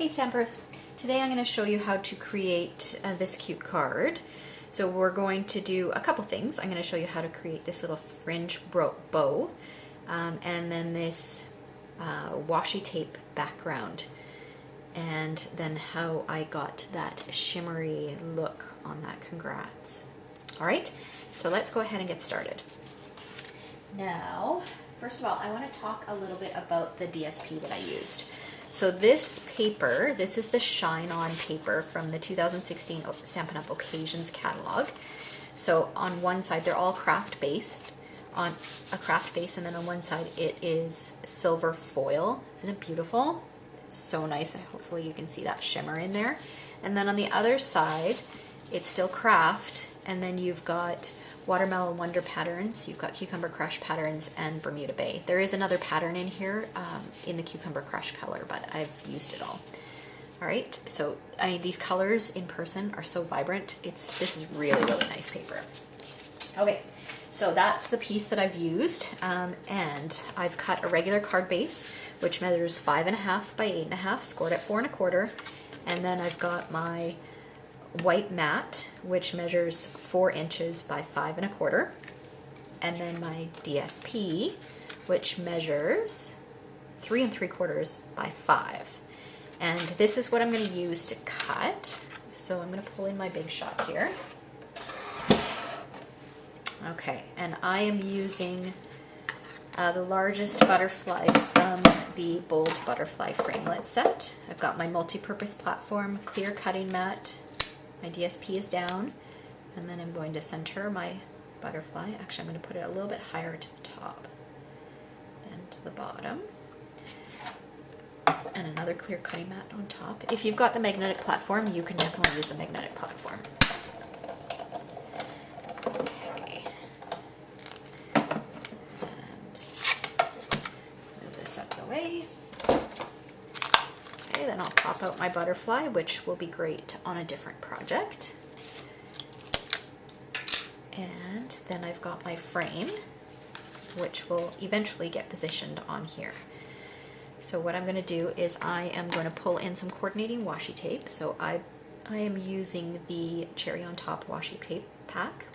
Hey Stampers! Today I'm going to show you how to create this cute card. So we're going to do a couple things. I'm going to show you how to create this little fringe bow and then this washi tape background, and then how I got that shimmery look on that. Congrats! Alright, so let's go ahead and get started. Now, first of all, I want to talk a little bit about the DSP that I used. So this paper, this is the Shine On paper from the 2016 Stampin' Up! Occasions catalog. So on one side, they're all craft based, on a craft base, and then on one side it is silver foil. Isn't it beautiful? It's so nice. Hopefully you can see that shimmer in there. And then on the other side, it's still craft, and then you've got Watermelon Wonder patterns, you've got Cucumber Crush patterns, and Bermuda Bay. There is another pattern in here in the Cucumber Crush color, but I've used it all. Alright, so these colors in person are so vibrant. This is really, really nice paper. Okay, so that's the piece that I've used, and I've cut a regular card base, which measures 5.5 by 8.5, scored at 4 1/4, and then I've got my white mat, which measures 4 inches by 5 1/4, and then my DSP, which measures 3 3/4 by 5. And this is what I'm going to use to cut. So I'm going to pull in my big shot here. Okay, and I am using the largest butterfly from the Bold Butterfly Framelit set. I've got my multi-purpose platform, clear cutting mat. My DSP is down, and then I'm going to center my butterfly. Actually, I'm going to put it a little bit higher to the top than to the bottom. And another clear cutting mat on top. If you've got the magnetic platform, you can definitely use the magnetic platform. Okay. And move this out of the way. Okay, then I'll pop out my butterfly, which will be great on a different project. And then I've got my frame, which will eventually get positioned on here. So what I'm going to do is I am going to pull in some coordinating washi tape. So I am using the Cherry on Top washi tape pack,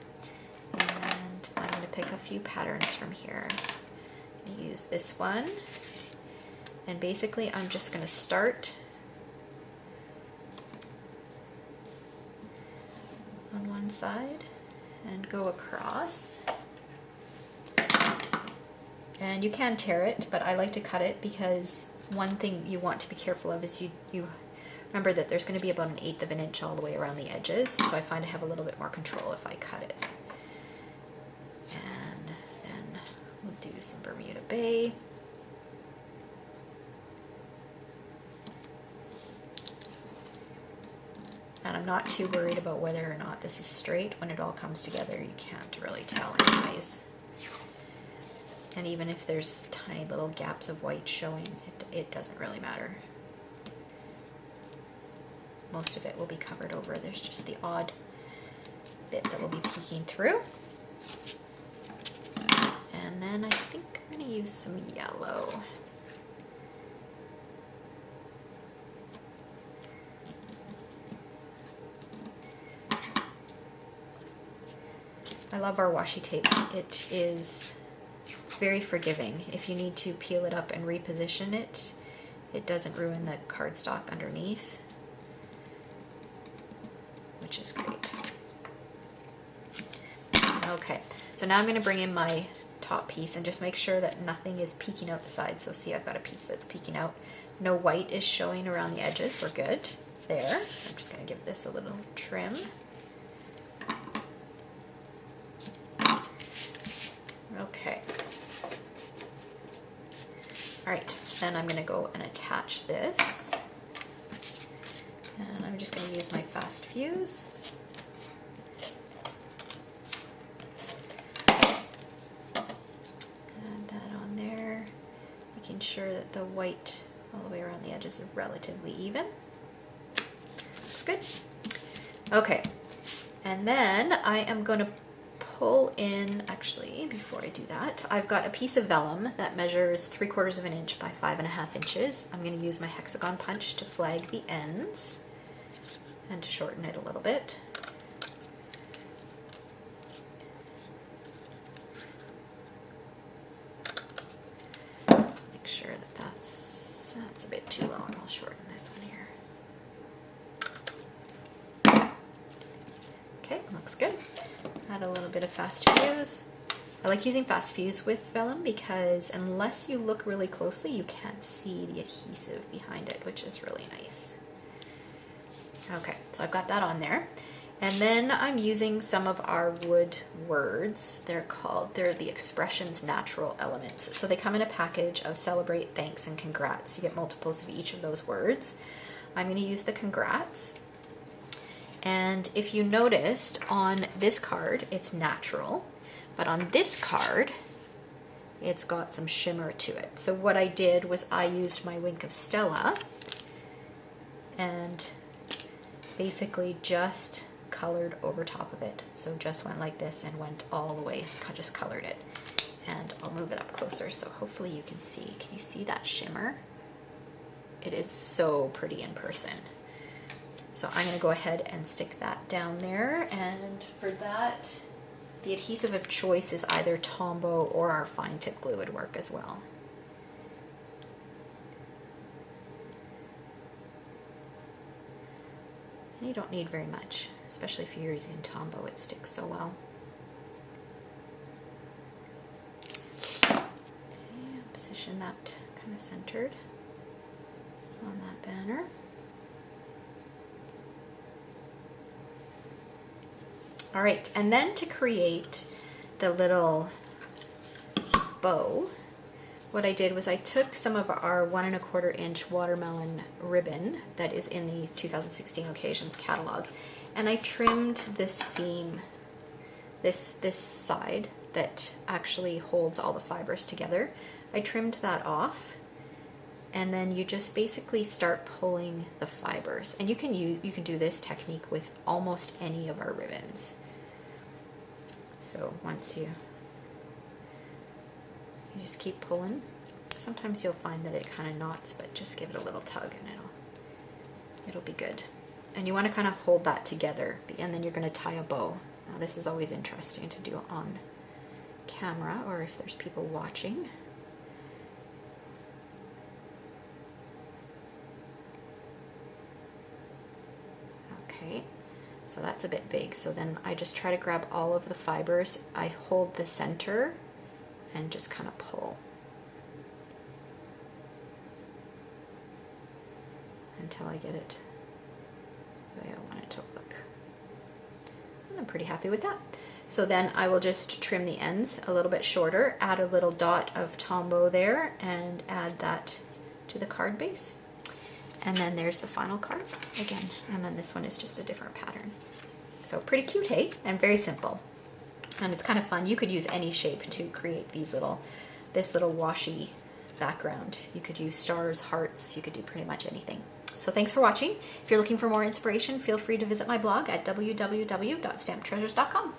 and I'm going to pick a few patterns from here. I'm going to use this one. And basically I'm just going to start on one side and go across. And you can tear it, but I like to cut it because one thing you want to be careful of is you remember that there's going to be about 1/8 of an inch all the way around the edges, so I find I have a little bit more control if I cut it. And then we'll do some Bermuda Bay. And I'm not too worried about whether or not this is straight. When it all comes together, you can't really tell anyways. And even if there's tiny little gaps of white showing, it doesn't really matter. Most of it will be covered over. There's just the odd bit that will be peeking through. And then I think I'm going to use some yellow. I love our washi tape. It is very forgiving. If you need to peel it up and reposition it, it doesn't ruin the cardstock underneath, which is great. Okay, so now I'm going to bring in my top piece and just make sure that nothing is peeking out the side. So see, I've got a piece that's peeking out. No white is showing around the edges. We're good there. I'm just going to give this a little trim. Okay. Alright, so then I'm going to go and attach this. And I'm just going to use my fast fuse. Add that on there, making sure that the white all the way around the edges is relatively even. Looks good. Okay, and then I am going to pull in, actually, before I do that, I've got a piece of vellum that measures 3/4 of an inch by 5.5 inches. I'm going to use my hexagon punch to flag the ends and to shorten it a little bit. Make sure that that's a bit too long. I'll shorten this one here. Okay, looks good. Add a little bit of fast fuse. I like using fast fuse with vellum because unless you look really closely, you can't see the adhesive behind it, which is really nice. Okay, so I've got that on there. And then I'm using some of our wood words. They're the expressions natural elements. So they come in a package of celebrate, thanks, and congrats. You get multiples of each of those words. I'm going to use the congrats. And if you noticed on this card, it's natural, but on this card, it's got some shimmer to it. So what I did was I used my Wink of Stella and basically just colored over top of it. So just went like this and went all the way, just colored it. And I'll move it up closer so hopefully you can see. Can you see that shimmer? It is so pretty in person. So I'm going to go ahead and stick that down there, and for that, the adhesive of choice is either Tombow or our fine tip glue would work as well. And you don't need very much, especially if you're using Tombow, it sticks so well. Okay, position that kind of centered on that banner. All right, and then to create the little bow, what I did was I took some of our 1 1/4 inch watermelon ribbon that is in the 2016 Occasions catalog, and I trimmed this seam, this side that actually holds all the fibers together. I trimmed that off, and then you just basically start pulling the fibers. And you can do this technique with almost any of our ribbons. So once you just keep pulling. Sometimes you'll find that it kind of knots, but just give it a little tug and it'll be good. And you want to kind of hold that together, and then you're going to tie a bow. Now this is always interesting to do on camera or if there's people watching. Okay, so that's a bit big. So then I just try to grab all of the fibers. I hold the center and just kind of pull until I get it the way I want it to look. And I'm pretty happy with that. So then I will just trim the ends a little bit shorter, add a little dot of Tombow there, and add that to the card base. And then there's the final card again, and then this one is just a different pattern. So pretty cute, hey? And very simple. And it's kind of fun. You could use any shape to create this little washi background. You could use stars, hearts, you could do pretty much anything. So thanks for watching. If you're looking for more inspiration, feel free to visit my blog at www.stampedtreasures.com.